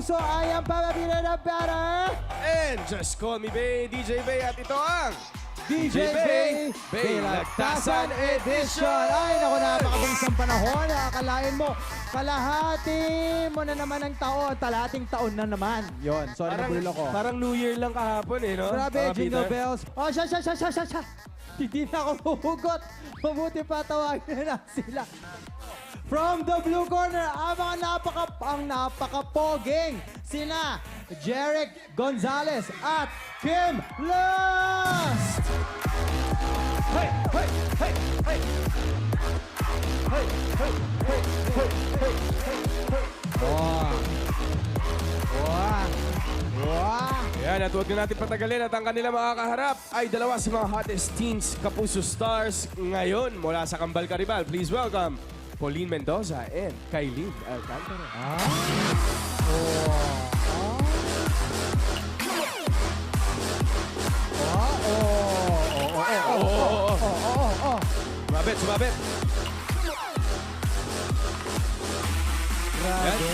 puso ay ang pamabili ng better. And just call me Bay, DJ Bay, at ito ang DJ Bay, Baylagtasan Edition. Ay, naku, napakabilis ang panahon. Akalain mo, kalahati mo na naman ang taon. Kalahating taon na naman. Yon, sorry, nabulol ako. Parang New Year lang kahapon eh, no? Grabe, Mga Jingle Peter. Bells. Oh, siya. Hindi na ako huhugot. Mabuti pa, tawagin na sila. From the blue corner, ang napaka-poging sina Jeric Gonzalez at Kim Lust! Hey, hey, hey, hey. Hey, hey, hey, hey, hey, hey, hey. Wow! Ayan, at huwag na natin patagalin at ang kanila makakaharap ay dalawa sa mga hottest teens Kapuso Stars ngayon mula sa Kambal Karibal. Please welcome Pauline Mendoza and Kailin Alcantara. Sumabit, sumabit. Grabe.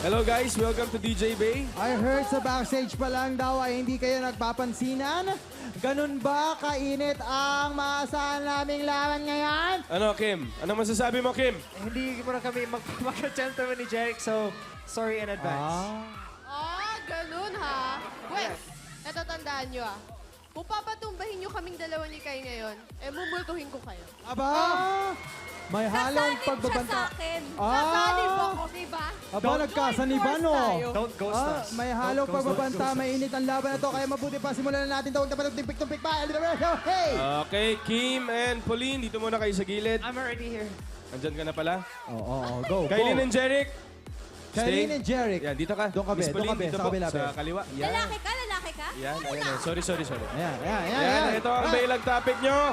Hello guys, welcome to DJ Bay. I heard sa backstage pa lang daw ay hindi kayo nagpapansinan. Ganun ba kainit ang maasahan naming laban ngayon? Ano, Kim? Ano masasabi mo, Kim? Hindi mo na kami mag-gentleman ni Jeric, so sorry in advance. Ganun ha. Wait, eto tandaan nyo ah. Kung papatumbahin nyo kaming dalawa ni Kai ngayon, mumultuhin ko kayo. Aba! May halong pagbabanta. Sasalib ako, diba? Aba, nagkasaniban, no? Don't ghost us. May halong Don't ghost us. pagbabanta, mainit ang laban na to, kaya mabuti pa simulan na natin ito. Huwag na tumpik-tumpik pa. Hey! Okay, Kim and Pauline, dito muna kayo sa gilid. I'm already here. Andyan ka na pala. Oo, go. Kailin and Jeric. Kailin and Jeric. Yan, dito ka. Doon ka, Miss be. Doon ka, Pauline, be. dito Sa po, kabila, be. sa kaliwa. Yan. Lalaki ka? Yan, ayan. Sorry. Ayan. Ito ang bailag topic nyo.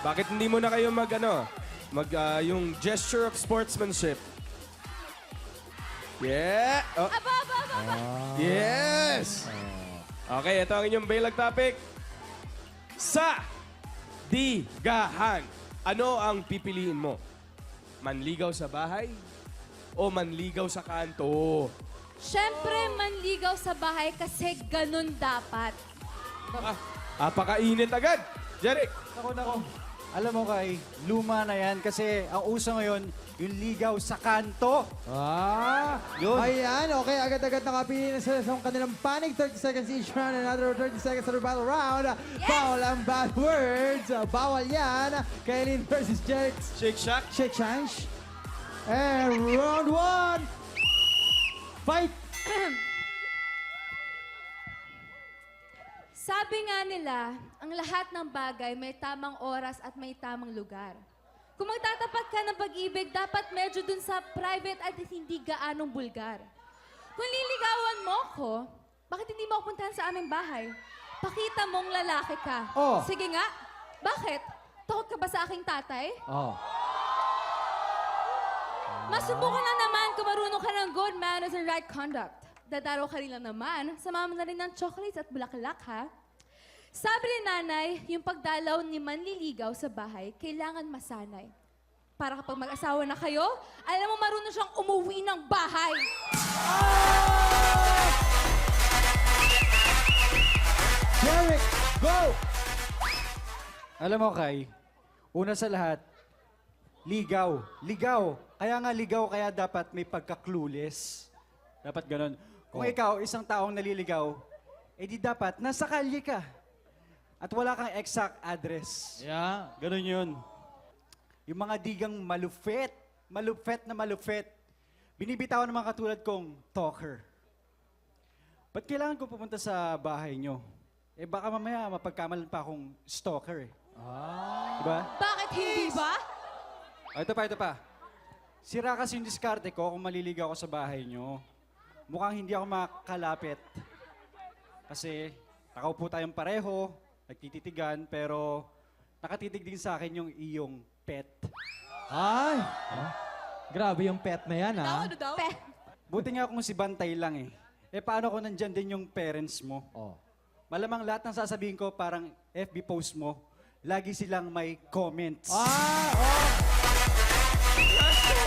Bakit hindi mo na kayo yung gesture of sportsmanship? Yeah! Oh. Yes! Okay, ito ang inyong bailag topic. Sa digahan, ano ang pipiliin mo? Manligaw sa bahay o manligaw sa kanto? Siyempre, manligaw sa bahay kasi ganun dapat. Apakainit agad. Jeric! Nako. Alam mo kay, luma na yan kasi ang uso ngayon, yung ligaw sa kanto. Yun. Ayan, okay. Agad-agad nakapili na sila sa kanilang panig. 30 seconds each round. Another 30 seconds for the battle round. Bawal ang bad words. Bawal yan. Kailin versus Jeric. Shake Shack. Shake change. And round one. Fight! Sabi nga nila, ang lahat ng bagay may tamang oras at may tamang lugar. Kung magtatapat ka ng pag-ibig, dapat medyo dun sa private at hindi gaanong bulgar. Kung liligawan mo ko, bakit hindi mo ako puntahan sa aming bahay? Pakita mong lalaki ka. Oh. Sige nga. Bakit? Takot ka ba sa aking tatay? Oh. Masubukan lang naman kung marunong ka ng good manners and right conduct. Dadaro ka rin lang naman, samahan mo na rin ng chocolates at bulaklak, ha? Sabi ni nanay, yung pagdalaw ni manliligaw sa bahay, kailangan masanay. Para kapag mag-asawa na kayo, alam mo marunong siyang umuwi ng bahay. Jeric, go! Alam mo kay, una sa lahat, ligaw. Ligaw. Kaya nga ligaw, kaya dapat may pagka-clueless. Dapat ganun. Kung ikaw, isang taong naliligaw, di dapat nasa kalye ka. At wala kang exact address. Yeah. Ganun yun. Yung mga digang malupet na malupet, binibitawan ng mga katulad kong talker. Ba't kailangan ko pupunta sa bahay nyo? Baka mamaya mapagkamalan pa akong stalker eh. Diba? Bakit hindi ba? Ito pa. Sira kasi yung diskarte ko kung maliligaw ako sa bahay nyo. Mukhang hindi ako makakalapit. Kasi nakaupo tayong pareho, nagtititigan, pero nakatitig din sa akin yung iyong pet. Ay! Grabe yung pet na yan, ha? Ano daw? Buti nga kung si Bantay lang eh. Paano kung nandyan din yung parents mo? Oh. Malamang lahat ng sasabihin ko parang FB post mo, lagi silang may comments. Oh!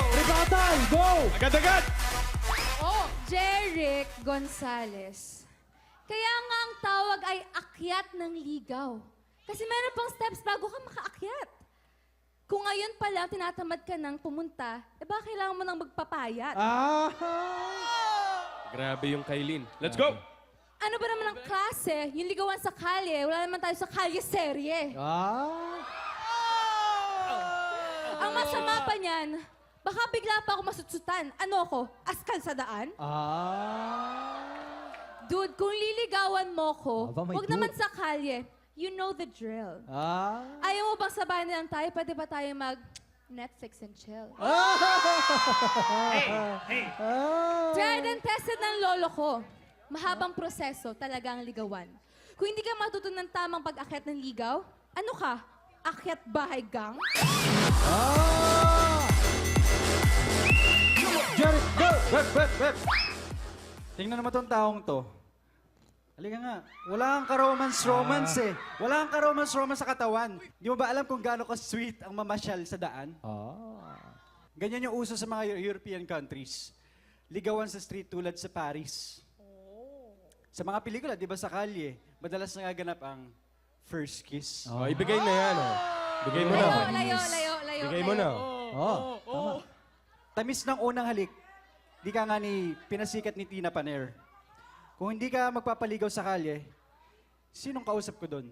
Rebuttal, go! Agad-agad! Oh, Jeric Gonzalez. Kaya nga ang tawag ay akyat ng ligaw. Kasi meron pang steps bago ka makaakyat. Kung ngayon pa lang tinatamad ka nang pumunta, eh baka kailangan mo nang magpapayat. Ah! Grabe yung Kailin. Let's go! Ano ba naman ang klase? Yung ligawan sa kalye, wala naman tayo sa kalye serye. Ah! Ang masama pa niyan, baka bigla pa ako masutsutan. Ano ako? Askal sa daan? Ah! Dude, kung liligawan mo ko, Aba, may huwag dude. naman sa kalye. You know the drill. Ah! Ayaw mo bang sabayan na lang tayo? Pwede ba tayo mag Netflix and chill? Tried and tested ng lolo ko. Mahabang proseso talagang ligawan. Kung hindi ka matutunan ng tamang pag-akyat ng ligaw, ano ka? Akyat bahay gang? Ah! Jeric, go! Web! Tingnan naman tong taong to. Halika nga, wala kang ka-romance eh. Wala kang ka-romance sa katawan. Di mo ba alam kung gaano ka-sweet ang mamasyal sa daan? Ah! Ganyan yung uso sa mga European countries. Ligawan sa street tulad sa Paris. Sa mga pelikula, di ba sa kalye, madalas nagaganap ang first kiss. Oh, ibigay na yan. Oh. Bigay mo na. Layo. Bigay mo na. Oh, tama. Tamis ng unang halik. Di ka nga ni pinasikat ni Tina Paner. Kung hindi ka magpapaligaw sa kalye, sinong kausap ko doon?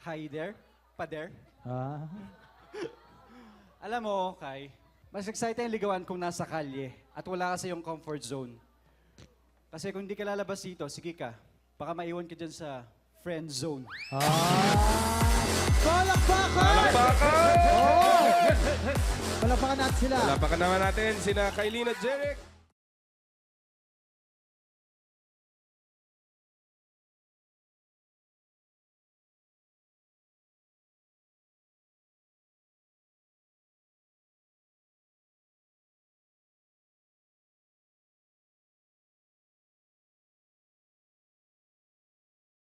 Hi there? Pader? Ah! Alam mo, Kai, mas exciting ang ligawan kung nasa kalye at wala ka sa iyong comfort zone. Kasi kung hindi ka lalabas dito, sige ka, baka maiwan ka dyan sa friend zone. Ah! Palakpakan! Palakpakan! Palakpakan natin sila. Palakpakan naman natin sina Kailin at Jeric.